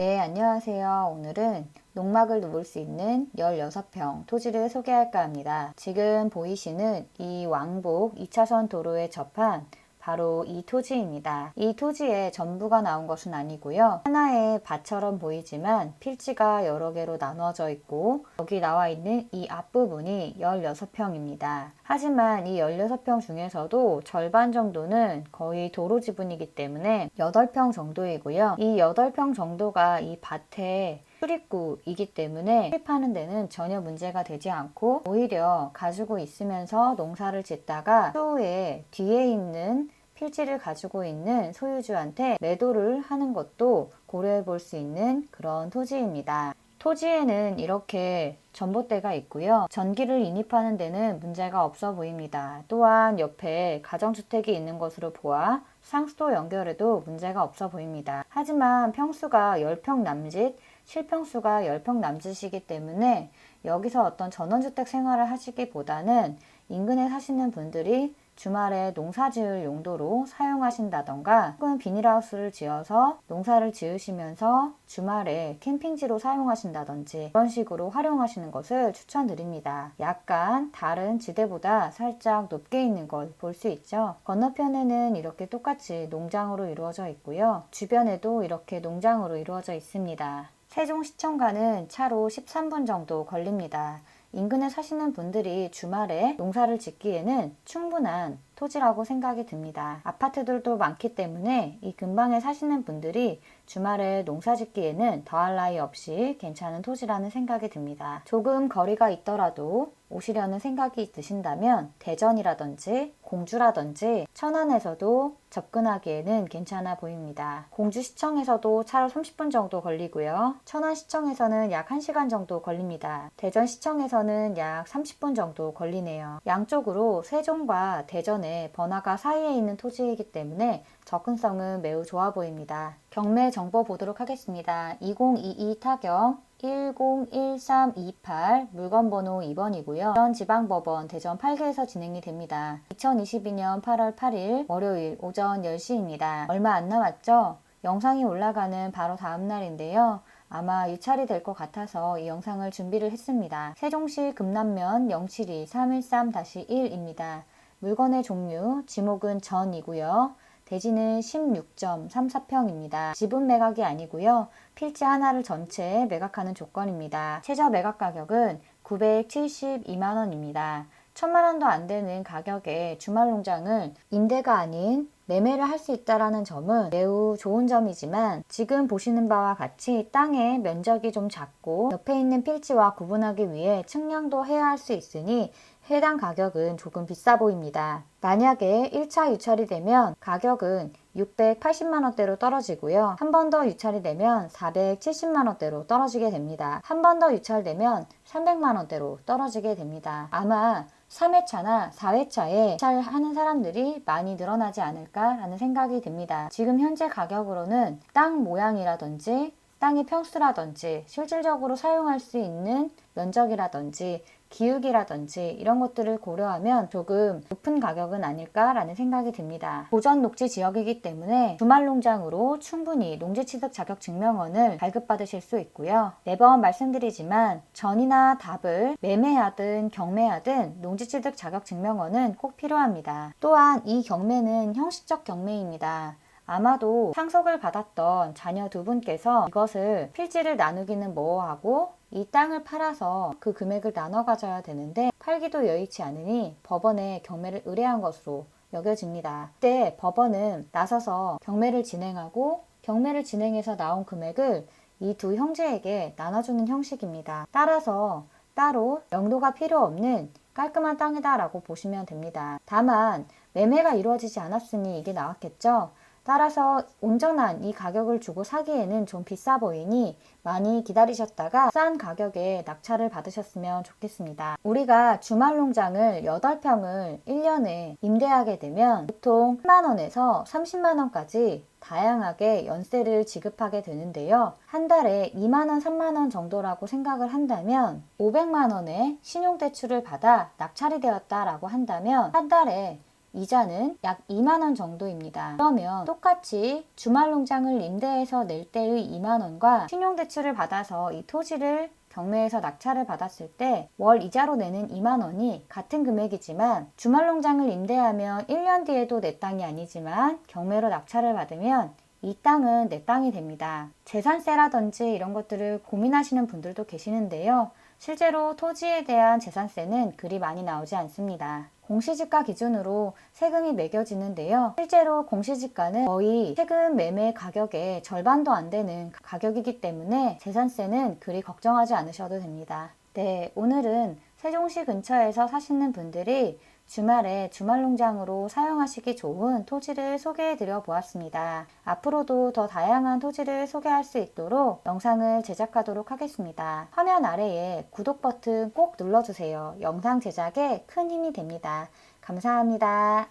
네, 안녕하세요. 오늘은 농막을 놓을 수 있는 16평 토지를 소개할까 합니다. 지금 보이시는 이 왕복 2차선 도로에 접한 바로 이 토지입니다. 이 토지에 전부가 나온 것은 아니고요. 하나의 밭처럼 보이지만 필지가 여러 개로 나눠져 있고 여기 나와 있는 이 앞부분이 16평입니다. 하지만 이 16평 중에서도 절반 정도는 거의 도로 지분이기 때문에 8평 정도이고요. 이 8평 정도가 이 밭에 출입구이기 때문에 출입하는 데는 전혀 문제가 되지 않고 오히려 가지고 있으면서 농사를 짓다가 추후에 뒤에 있는 필지를 가지고 있는 소유주한테 매도를 하는 것도 고려해 볼 수 있는 그런 토지입니다. 토지에는 이렇게 전봇대가 있고요. 전기를 인입하는 데는 문제가 없어 보입니다. 또한 옆에 가정주택이 있는 것으로 보아 상수도 연결에도 문제가 없어 보입니다. 하지만 평수가 10평 남짓, 실평수가 10평 남짓이기 때문에 여기서 어떤 전원주택 생활을 하시기보다는 인근에 사시는 분들이 주말에 농사 지을 용도로 사용하신다던가 혹은 비닐하우스를 지어서 농사를 지으시면서 주말에 캠핑지로 사용하신다든지 그런 식으로 활용하시는 것을 추천드립니다. 약간 다른 지대보다 살짝 높게 있는 걸 볼 수 있죠. 건너편에는 이렇게 똑같이 농장으로 이루어져 있고요. 주변에도 이렇게 농장으로 이루어져 있습니다. 세종시청과는 차로 13분 정도 걸립니다. 인근에 사시는 분들이 주말에 농사를 짓기에는 충분한 토지라고 생각이 듭니다. 아파트들도 많기 때문에 이 근방에 사시는 분들이 주말에 농사 짓기에는 더할 나위 없이 괜찮은 토지라는 생각이 듭니다. 조금 거리가 있더라도 오시려는 생각이 드신다면 대전이라든지 공주라든지 천안에서도 접근하기에는 괜찮아 보입니다. 공주시청에서도 차로 30분 정도 걸리고요. 천안시청에서는 약 1시간 정도 걸립니다. 대전시청에서는 약 30분 정도 걸리네요. 양쪽으로 세종과 대전의 번화가 사이에 있는 토지이기 때문에 접근성은 매우 좋아 보입니다. 경매 정보 보도록 하겠습니다. 2022 타경 101328 물건번호 2번이고요. 대전지방법원 대전 8개에서 진행이 됩니다. 2022년 8월 8일 월요일 오전 10시입니다. 얼마 안 남았죠? 영상이 올라가는 바로 다음 날인데요. 아마 유찰이 될 것 같아서 이 영상을 준비를 했습니다. 세종시 금남면 072-313-1입니다. 물건의 종류, 지목은 전이고요. 대지는 16.34평입니다. 지분 매각이 아니고요. 필지 하나를 전체 매각하는 조건입니다. 최저 매각 가격은 972만원입니다. 1000만원도 안 되는 가격에 주말농장을 임대가 아닌 매매를 할 수 있다는 점은 매우 좋은 점이지만 지금 보시는 바와 같이 땅의 면적이 좀 작고 옆에 있는 필지와 구분하기 위해 측량도 해야 할 수 있으니 해당 가격은 조금 비싸 보입니다. 만약에 1차 유찰이 되면 가격은 680만원대로 떨어지고요. 한 번 더 유찰이 되면 470만원대로 떨어지게 됩니다. 한 번 더 유찰되면 300만원대로 떨어지게 됩니다. 아마 3회차나 4회차에 유찰하는 사람들이 많이 늘어나지 않을까라는 생각이 듭니다. 지금 현재 가격으로는 땅 모양이라든지 땅의 평수라든지 실질적으로 사용할 수 있는 면적이라든지 기후기라든지 이런 것들을 고려하면 조금 높은 가격은 아닐까라는 생각이 듭니다. 보전 녹지 지역이기 때문에 주말 농장으로 충분히 농지취득 자격증명원을 발급받으실 수 있고요. 매번 말씀드리지만 전이나 답을 매매하든 경매하든 농지취득 자격증명원은 꼭 필요합니다. 또한 이 경매는 형식적 경매입니다. 아마도 상속을 받았던 자녀 두 분께서 이것을 필지를 나누기는 뭐하고 이 땅을 팔아서 그 금액을 나눠 가져야 되는데 팔기도 여의치 않으니 법원에 경매를 의뢰한 것으로 여겨집니다. 그때 법원은 나서서 경매를 진행하고 경매를 진행해서 나온 금액을 이 두 형제에게 나눠주는 형식입니다. 따라서 따로 명도가 필요 없는 깔끔한 땅이다라고 보시면 됩니다. 다만 매매가 이루어지지 않았으니 이게 나왔겠죠. 따라서 온전한 이 가격을 주고 사기에는 좀 비싸 보이니 많이 기다리셨다가 싼 가격에 낙찰을 받으셨으면 좋겠습니다. 우리가 주말농장을 8평을 1년에 임대하게 되면 보통 10만원에서 30만원까지 다양하게 연세를 지급하게 되는데요. 한 달에 2만원, 3만원 정도라고 생각을 한다면 500만원의 신용대출을 받아 낙찰이 되었다라고 한다면 한 달에 이자는 약 2만 원 정도입니다. 그러면 똑같이 주말농장을 임대해서 낼 때의 2만 원과 신용대출을 받아서 이 토지를 경매에서 낙찰을 받았을 때 월 이자로 내는 2만 원이 같은 금액이지만 주말농장을 임대하면 1년 뒤에도 내 땅이 아니지만 경매로 낙찰을 받으면 이 땅은 내 땅이 됩니다. 재산세라든지 이런 것들을 고민하시는 분들도 계시는데요. 실제로 토지에 대한 재산세는 그리 많이 나오지 않습니다. 공시지가 기준으로 세금이 매겨지는데요. 실제로 공시지가는 거의 세금 매매 가격의 절반도 안 되는 가격이기 때문에 재산세는 그리 걱정하지 않으셔도 됩니다. 네, 오늘은 세종시 근처에서 사시는 분들이 주말에 주말농장으로 사용하시기 좋은 토지를 소개해 드려 보았습니다. 앞으로도 더 다양한 토지를 소개할 수 있도록 영상을 제작하도록 하겠습니다. 화면 아래에 구독 버튼 꼭 눌러주세요. 영상 제작에 큰 힘이 됩니다. 감사합니다.